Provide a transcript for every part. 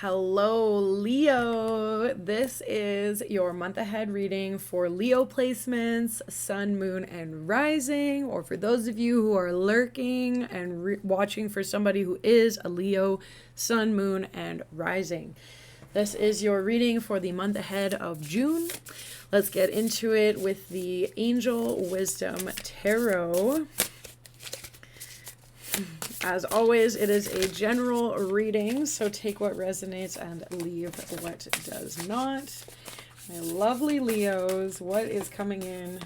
Hello, Leo. This is your month ahead reading for Leo placements, sun, moon, and rising, or for those of you who are lurking and watching for somebody who is a Leo, sun, moon, and rising. This is your reading for the month ahead of June. Let's get into it with the Angel Wisdom Tarot. As always, it is a general reading, so take what resonates and leave what does not. My lovely Leos, what is coming in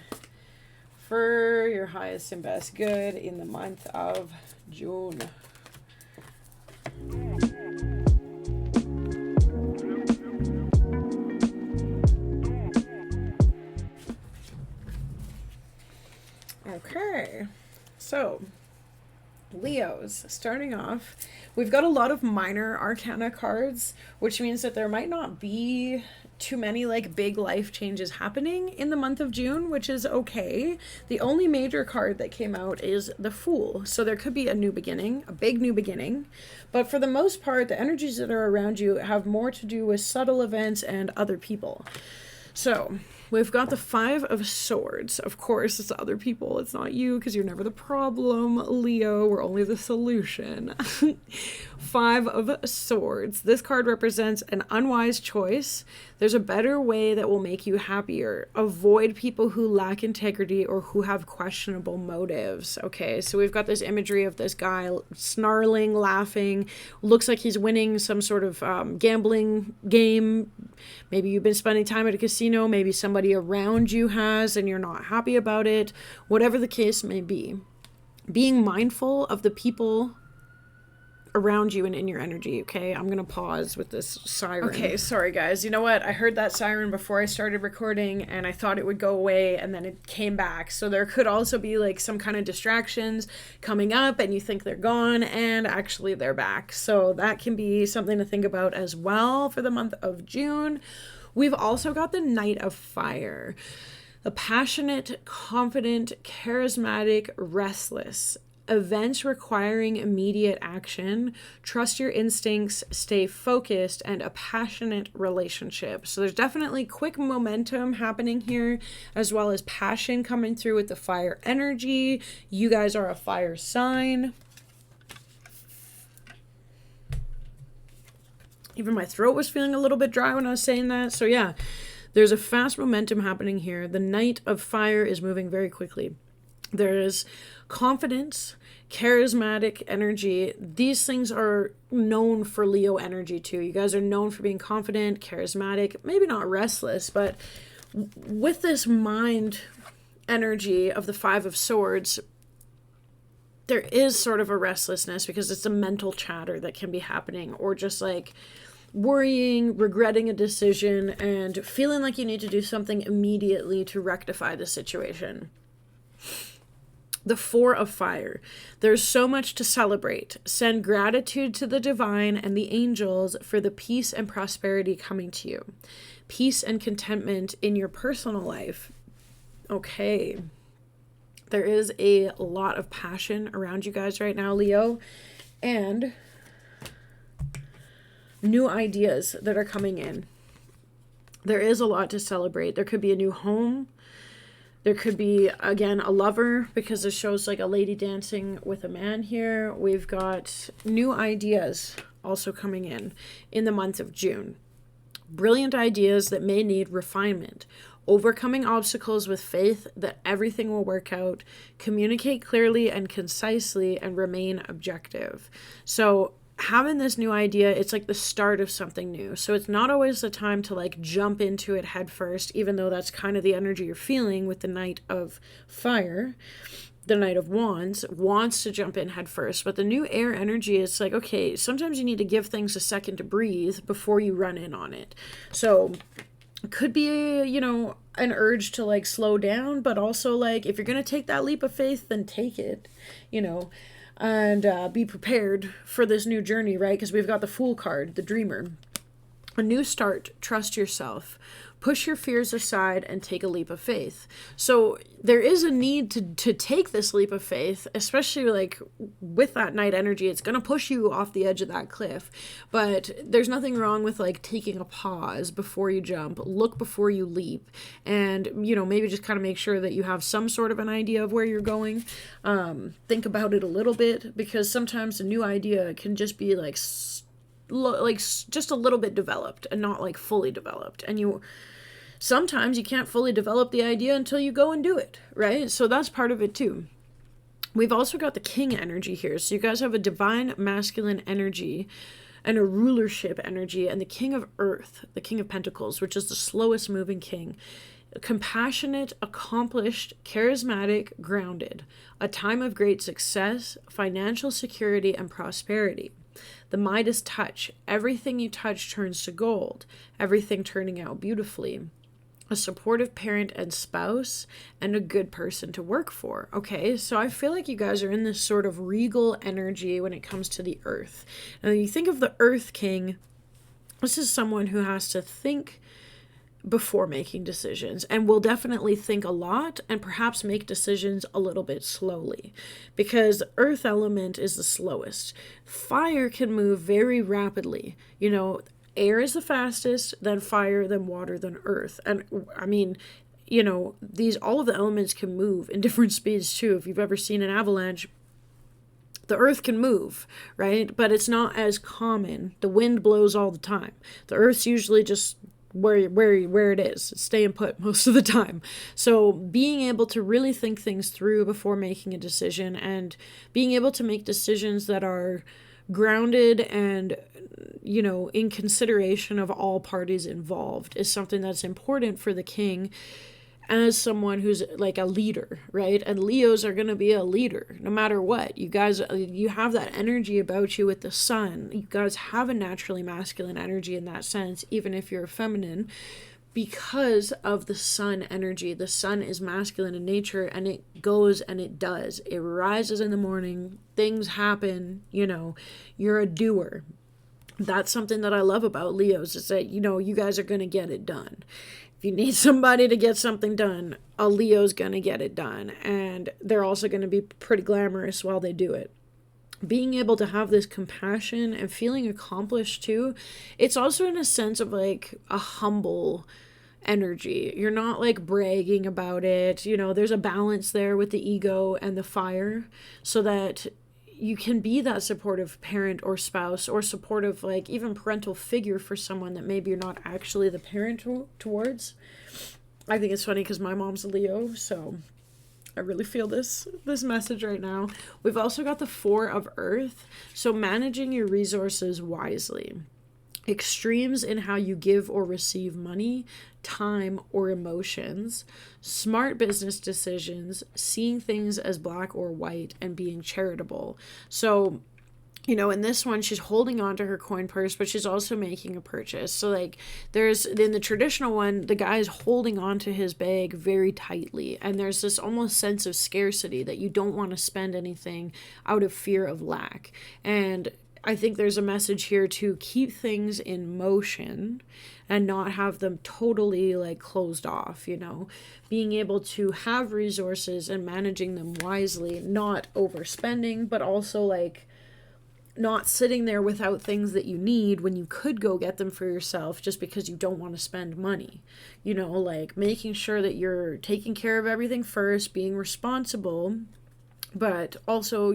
for your highest and best good in the month of June? Okay, so Leos, starting off, we've got a lot of minor arcana cards, which means that there might not be too many like big life changes happening in the month of June, which is okay. The only major card that came out is the Fool. So there could be a new beginning, a big new beginning. But for the most part, the energies that are around you have more to do with subtle events and other people. So we've got the Five of Swords. Of course, it's other people. It's not you because you're never the problem, Leo. We're only the solution. Five of Swords. This card represents an unwise choice. There's a better way that will make you happier. Avoid people who lack integrity or who have questionable motives. Okay, so we've got this imagery of this guy snarling, laughing. Looks like he's winning some sort of gambling game. Maybe you've been spending time at a casino. Maybe somebody around you has and you're not happy about it. Whatever the case may be. Being mindful of the people around you and in your energy. Okay, I'm gonna pause with this siren. Okay, sorry guys, you know what, I heard that siren before I started recording and I thought it would go away and then it came back, so there could also be like some kind of distractions coming up and you think they're gone and actually they're back, so that can be something to think about as well for the month of June. We've also got the Knight of Fire, a passionate, confident, charismatic, restless. Events requiring immediate action, trust your instincts, stay focused, and a passionate relationship. So there's definitely quick momentum happening here, as well as passion coming through with the fire energy. You guys are a fire sign. Even my throat was feeling a little bit dry when I was saying that. So yeah, there's a fast momentum happening here. The Knight of Fire is moving very quickly. There's confidence, charismatic energy. These things are known for Leo energy too. You guys are known for being confident, charismatic, maybe not restless, but with this mind energy of the Five of Swords, there is sort of a restlessness because it's a mental chatter that can be happening, or just like worrying, regretting a decision, and feeling like you need to do something immediately to rectify the situation. The Four of Fire. There's so much to celebrate. Send gratitude to the divine and the angels for the peace and prosperity coming to you. Peace and contentment in your personal life. Okay. There is a lot of passion around you guys right now, Leo. And new ideas that are coming in. There is a lot to celebrate. There could be a new home. There could be, again, a lover, because this shows like a lady dancing with a man here. We've got new ideas also coming in the month of June. Brilliant ideas that may need refinement. Overcoming obstacles with faith that everything will work out. Communicate clearly and concisely and remain objective. So having this new idea, it's like the start of something new. So it's not always the time to like jump into it head first, even though that's kind of the energy you're feeling with the Knight of Fire. The Knight of Wands wants to jump in head first, but the new air energy is like, okay, sometimes you need to give things a second to breathe before you run in on it. So it could be, you know, an urge to like slow down, but also like if you're going to take that leap of faith, then take it, you know. And be prepared for this new journey, right? Because we've got the Fool card, the Dreamer. A new start, trust yourself. Push your fears aside and take a leap of faith. So there is a need to take this leap of faith, especially like with that night energy. It's going to push you off the edge of that cliff, but there's nothing wrong with like taking a pause before you jump, look before you leap, and maybe just kind of make sure that you have some sort of an idea of where you're going. Think about it a little bit, because sometimes a new idea can just be like just a little bit developed and not like fully developed, and sometimes you can't fully develop the idea until you go and do it, right? So that's part of it too. We've also got the king energy here. So you guys have a divine masculine energy and a rulership energy, and the king of earth, the king of pentacles, which is the slowest moving king. Compassionate, accomplished, charismatic, grounded. A time of great success, financial security, and prosperity. The Midas touch. Everything you touch turns to gold. Everything turning out beautifully. A supportive parent and spouse, and a good person to work for. Okay, so I feel like you guys are in this sort of regal energy when it comes to the earth. Now, you think of the Earth King, this is someone who has to think before making decisions, and will definitely think a lot and perhaps make decisions a little bit slowly, because the earth element is the slowest. Fire can move very rapidly. Air is the fastest, then fire, then water, then earth. And I mean, all of the elements can move in different speeds too. If you've ever seen an avalanche, the earth can move, right? But it's not as common. The wind blows all the time. The earth's usually just where it is. It's staying put most of the time. So being able to really think things through before making a decision, and being able to make decisions that are grounded and in consideration of all parties involved, is something that's important for the king as someone who's like a leader, right? And Leos are going to be a leader no matter what. You guys, you have that energy about you with the sun. You guys have a naturally masculine energy in that sense, even if you're feminine, because of the sun energy. The sun is masculine in nature, and it goes and it does. It rises in the morning, things happen, you're a doer. That's something that I love about Leos, is that, you guys are going to get it done. If you need somebody to get something done, a Leo's going to get it done. And they're also going to be pretty glamorous while they do it. Being able to have this compassion and feeling accomplished too, it's also in a sense of like a humble energy. You're not like bragging about it. There's a balance there with the ego and the fire, so that you can be that supportive parent or spouse, or supportive, like even parental figure for someone that maybe you're not actually the parent towards. I think it's funny because my mom's a Leo, so I really feel this message right now. We've also got the Four of Earth, so managing your resources wisely. Extremes in how you give or receive money, time, or emotions, smart business decisions, seeing things as black or white, and being charitable. So, in this one, she's holding on to her coin purse, but she's also making a purchase. So like there's, in the traditional one, the guy is holding on to his bag very tightly, and there's this almost sense of scarcity that you don't want to spend anything out of fear of lack. And I think there's a message here to keep things in motion and not have them totally like closed off, being able to have resources and managing them wisely, not overspending, but also like not sitting there without things that you need when you could go get them for yourself just because you don't want to spend money. Like making sure that you're taking care of everything first, being responsible, but also,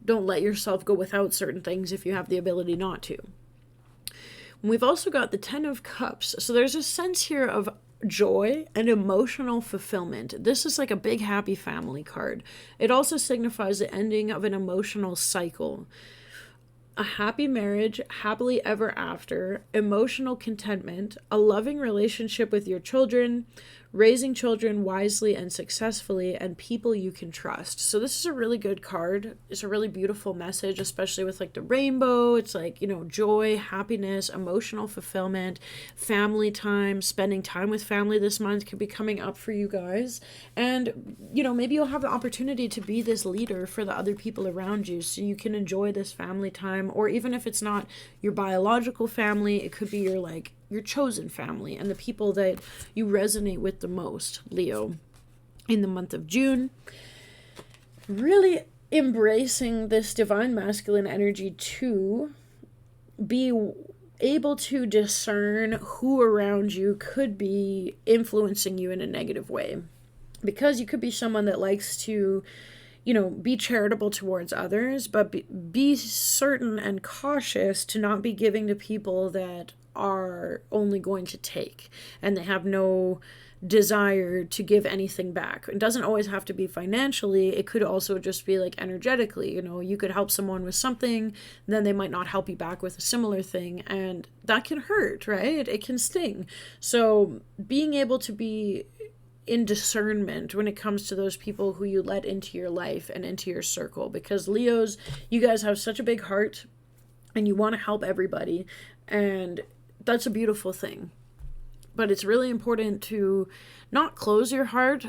don't let yourself go without certain things if you have the ability not to. We've also got the Ten of Cups. So there's a sense here of joy and emotional fulfillment. This is like a big happy family card. It also signifies the ending of an emotional cycle. A happy marriage, happily ever after, emotional contentment, a loving relationship with your children, raising children wisely and successfully, and people you can trust. So this is a really good card. It's a really beautiful message, especially with like the rainbow. It's like, joy, happiness, emotional fulfillment, family time, spending time with family this month could be coming up for you guys. And, maybe you'll have the opportunity to be this leader for the other people around you, so you can enjoy this family time. Or even if it's not your biological family, it could be your like your chosen family and the people that you resonate with the most, Leo, in the month of June. Really embracing this divine masculine energy to be able to discern who around you could be influencing you in a negative way. Because you could be someone that likes to, be charitable towards others, but be certain and cautious to not be giving to people that are only going to take, and they have no desire to give anything back. It doesn't always have to be financially. It could also just be like energetically. You could help someone with something, then they might not help you back with a similar thing, and that can hurt, right? It can sting. So being able to be in discernment when it comes to those people who you let into your life and into your circle, because Leos, you guys have such a big heart and you want to help everybody, and that's a beautiful thing. But it's really important to not close your heart,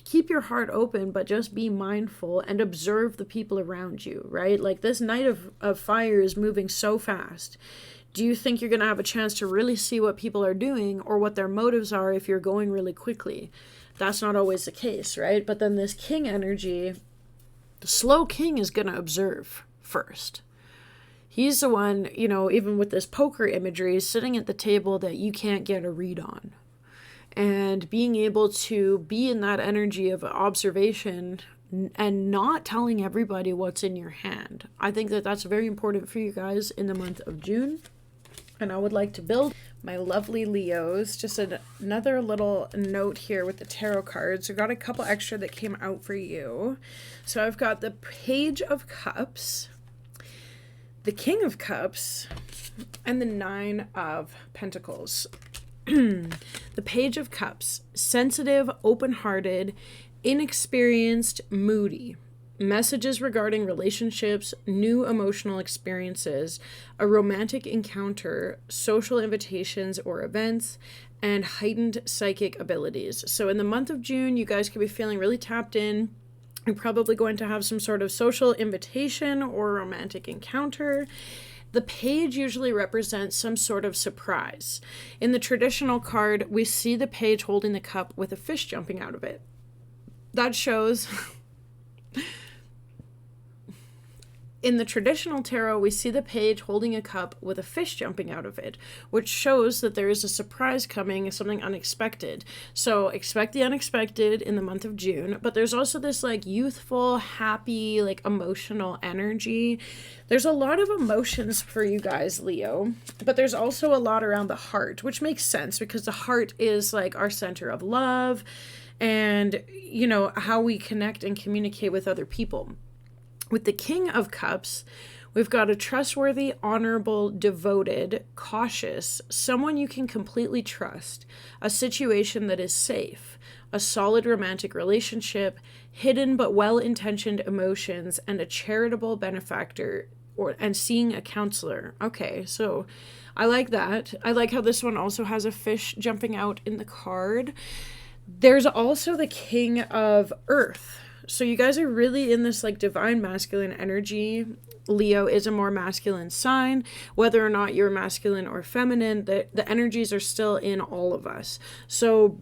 keep your heart open, but just be mindful and observe the people around you, right? Like this Knight of Fire is moving so fast. Do you think you're going to have a chance to really see what people are doing or what their motives are if you're going really quickly? That's not always the case, right? But then this King energy, the slow King is going to observe first. He's the one, even with this poker imagery, sitting at the table that you can't get a read on. And being able to be in that energy of observation and not telling everybody what's in your hand. I think that that's very important for you guys in the month of June. And I would like to build my lovely Leos. Just another little note here with the tarot cards. I got a couple extra that came out for you. So I've got the Page of Cups, the King of Cups, and the Nine of Pentacles. The Page of Cups, sensitive, open-hearted, inexperienced, moody. Messages regarding relationships, new emotional experiences, a romantic encounter, social invitations or events, and heightened psychic abilities. So in the month of June, you guys could be feeling really tapped in. You're probably going to have some sort of social invitation or romantic encounter. The page usually represents some sort of surprise. In the traditional card, we see the page holding the cup with a fish jumping out of it. That shows... In the traditional tarot, we see the page holding a cup with a fish jumping out of it, which shows that there is a surprise coming, something unexpected. So expect the unexpected in the month of June, but there's also this like youthful, happy, like emotional energy. There's a lot of emotions for you guys, Leo, but there's also a lot around the heart, which makes sense because the heart is like our center of love and, how we connect and communicate with other people. With the King of Cups, we've got a trustworthy, honorable, devoted, cautious, someone you can completely trust, a situation that is safe, a solid romantic relationship, hidden but well-intentioned emotions, and a charitable benefactor and seeing a counselor. Okay, so I like that. I like how this one also has a fish jumping out in the card. There's also the King of Earth. So you guys are really in this like divine masculine energy. Leo is a more masculine sign. Whether or not you're masculine or feminine, the energies are still in all of us. So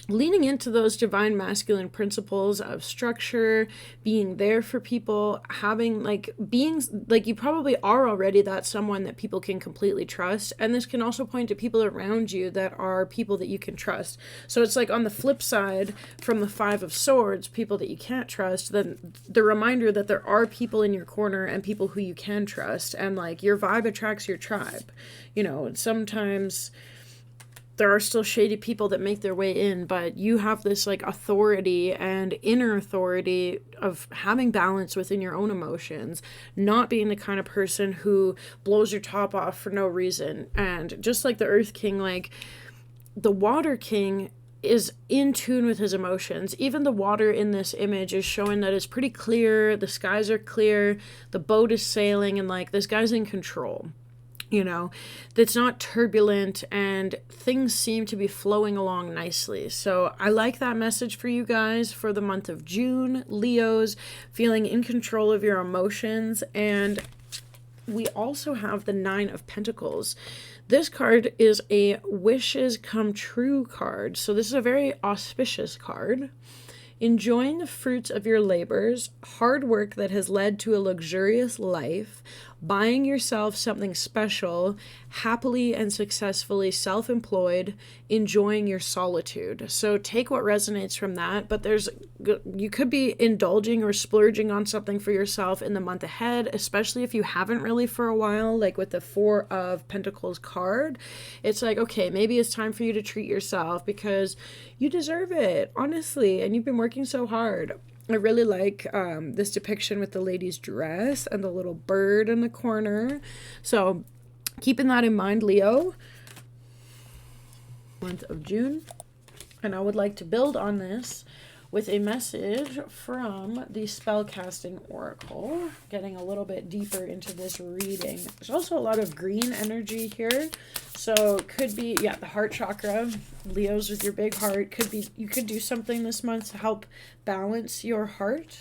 leaning into those divine masculine principles of structure, being there for people, having being you probably are already that someone that people can completely trust. And this can also point to people around you that are people that you can trust. So it's like on the flip side from the Five of Swords, people that you can't trust, then the reminder that there are people in your corner and people who you can trust. And your vibe attracts your tribe. Sometimes there are still shady people that make their way in, but you have this authority and inner authority of having balance within your own emotions, not being the kind of person who blows your top off for no reason. And just like the Earth King, the Water King is in tune with his emotions. Even the water in this image is showing that it's pretty clear, the skies are clear, the boat is sailing, and this guy's in control. That's not turbulent and things seem to be flowing along nicely. So I like that message for you guys for the month of June. Leos, feeling in control of your emotions. And we also have the Nine of Pentacles. This card is a wishes come true card. So this is a very auspicious card. Enjoying the fruits of your labors, hard work that has led to a luxurious life, buying yourself something special, happily and successfully self-employed, enjoying your solitude. So take what resonates from that, but you could be indulging or splurging on something for yourself in the month ahead, especially if you haven't really for a while, like with the Four of Pentacles card. It's like, okay, maybe it's time for you to treat yourself because you deserve it, honestly, and you've been working so hard. I really like this depiction with the lady's dress and the little bird in the corner. So keeping that in mind, Leo, month of June. And I would like to build on this with a message from the Spellcasting Oracle, getting a little bit deeper into this reading. There's also a lot of green energy here. So it could be, yeah, the heart chakra, Leos with your big heart, could be, you could do something this month to help balance your heart.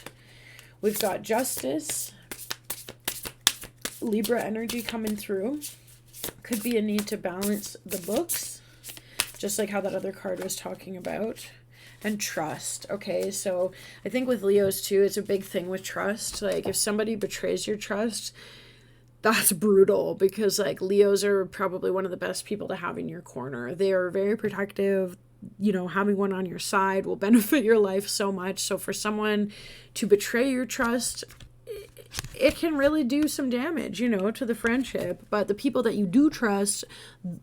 We've got justice, Libra energy coming through. Could be a need to balance the books, just like how that other card was talking about. And trust. Okay, so I think with Leos too, it's a big thing with trust. Like if somebody betrays your trust, that's brutal, because like Leos are probably one of the best people to have in your corner. They are very protective. You know, having one on your side will benefit your life so much. So for someone to betray your trust, it can really do some damage, you know, to the friendship. But the people that you do trust,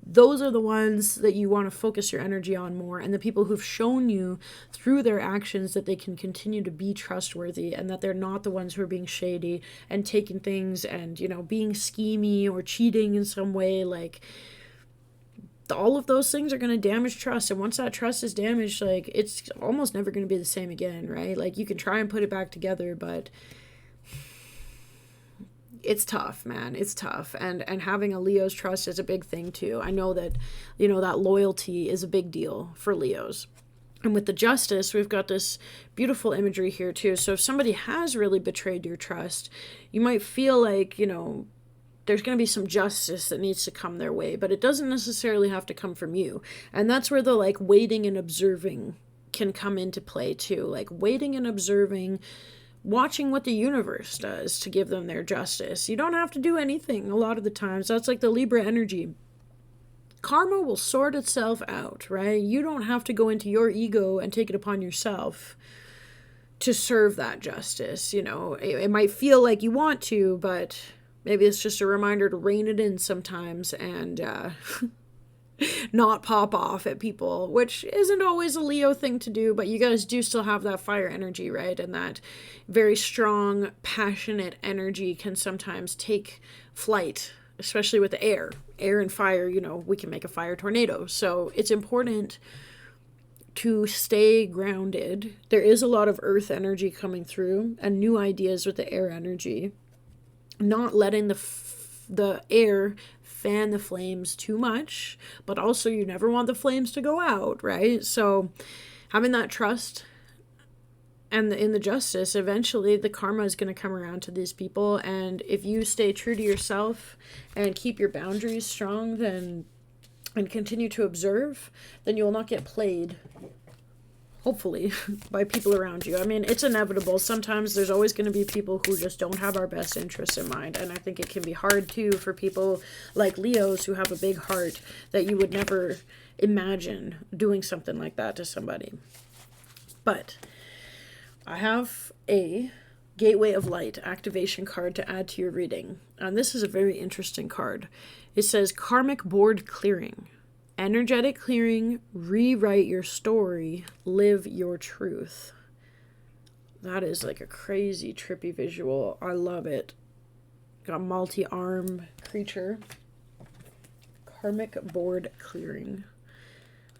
those are the ones that you want to focus your energy on more. And the people who've shown you through their actions that they can continue to be trustworthy and that they're not the ones who are being shady and taking things and, you know, being schemy or cheating in some way. Like, all of those things are going to damage trust. And once that trust is damaged, like, it's almost never going to be the same again, right? Like, you can try and put it back together, but it's tough, man. It's tough. And having a Leo's trust is a big thing too. I know that, you know, that loyalty is a big deal for Leos. And with the justice, we've got this beautiful imagery here too. So if somebody has really betrayed your trust, you might feel like, you know, there's going to be some justice that needs to come their way, but it doesn't necessarily have to come from you. And that's where the like waiting and observing can come into play too. Like waiting and observing, watching what the universe does to give them their justice. You don't have to do anything a lot of the times. That's like the Libra energy. Karma will sort itself out, right? You don't have to go into your ego and take it upon yourself to serve that justice. You know, it might feel like you want to, but maybe it's just a reminder to rein it in sometimes and not pop off at people, which isn't always a Leo thing to do, but you guys do still have that fire energy, right? And that very strong, passionate energy can sometimes take flight, especially with the air. Air and fire, you know, we can make a fire tornado. So it's important to stay grounded. There is a lot of earth energy coming through and new ideas with the air energy. Not letting the air fan the flames too much, but also you never want the flames to go out, right? So having that trust and in the justice, eventually the karma is going to come around to these people. And if you stay true to yourself and keep your boundaries strong, and continue to observe, then you will not get played, hopefully, by people around you. I mean, it's inevitable. Sometimes there's always going to be people who just don't have our best interests in mind. And I think it can be hard, too, for people like Leos who have a big heart that you would never imagine doing something like that to somebody. But I have a Gateway of Light activation card to add to your reading. And this is a very interesting card. It says Karmic Board Clearing. Energetic clearing, rewrite your story, live your truth. That is like a crazy, trippy visual. I love it. Got a multi-arm creature. Karmic board clearing.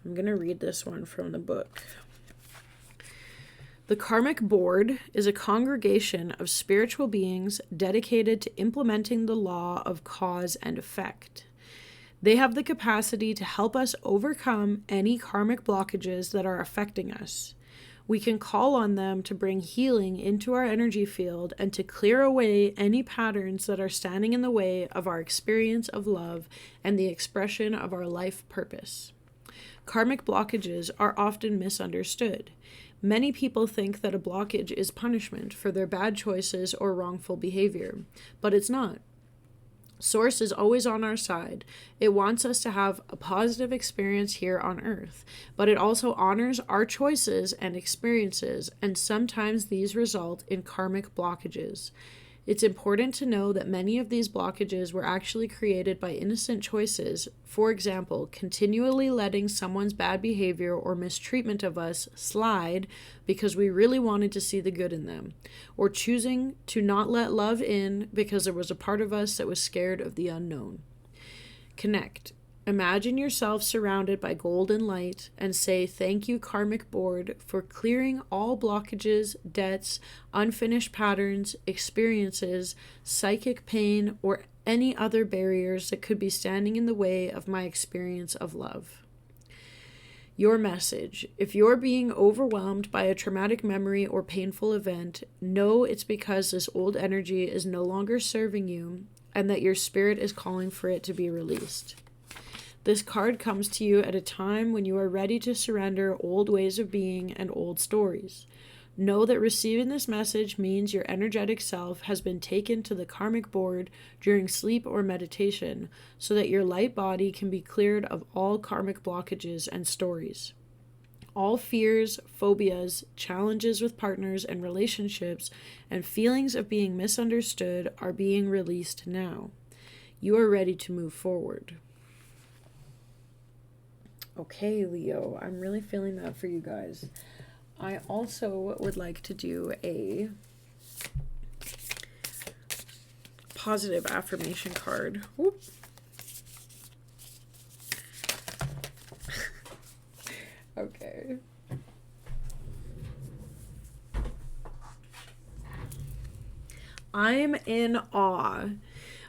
I'm going to read this one from the book. The Karmic Board is a congregation of spiritual beings dedicated to implementing the law of cause and effect. They have the capacity to help us overcome any karmic blockages that are affecting us. We can call on them to bring healing into our energy field and to clear away any patterns that are standing in the way of our experience of love and the expression of our life purpose. Karmic blockages are often misunderstood. Many people think that a blockage is punishment for their bad choices or wrongful behavior, but it's not. Source is always on our side. It wants us to have a positive experience here on Earth, but it also honors our choices and experiences, and sometimes these result in karmic blockages. It's important to know that many of these blockages were actually created by innocent choices. For example, continually letting someone's bad behavior or mistreatment of us slide because we really wanted to see the good in them, or choosing to not let love in because there was a part of us that was scared of the unknown. Connect. Imagine yourself surrounded by golden light and say, "Thank you, Karmic Board, for clearing all blockages, debts, unfinished patterns, experiences, psychic pain, or any other barriers that could be standing in the way of my experience of love." Your message: if you're being overwhelmed by a traumatic memory or painful event, know it's because this old energy is no longer serving you and that your spirit is calling for it to be released. This card comes to you at a time when you are ready to surrender old ways of being and old stories. Know that receiving this message means your energetic self has been taken to the karmic board during sleep or meditation so that your light body can be cleared of all karmic blockages and stories. All fears, phobias, challenges with partners and relationships, and feelings of being misunderstood are being released now. You are ready to move forward. Okay, Leo, I'm really feeling that for you guys. I also would like to do a positive affirmation card. Whoop. Okay. I'm in awe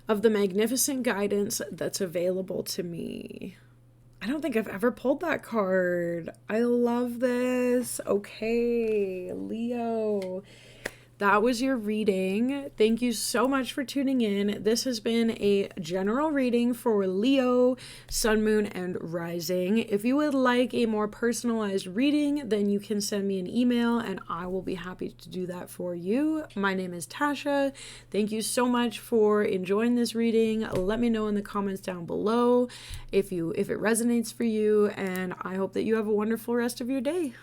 of the magnificent guidance that's available to me. I don't think I've ever pulled that card. I love this. Okay, Leo. That was your reading. Thank you so much for tuning in. This has been a general reading for Leo, Sun, Moon, and Rising. If you would like a more personalized reading, then you can send me an email and I will be happy to do that for you. My name is Tasha. Thank you so much for enjoying this reading. Let me know in the comments down below if it resonates for you, and I hope that you have a wonderful rest of your day.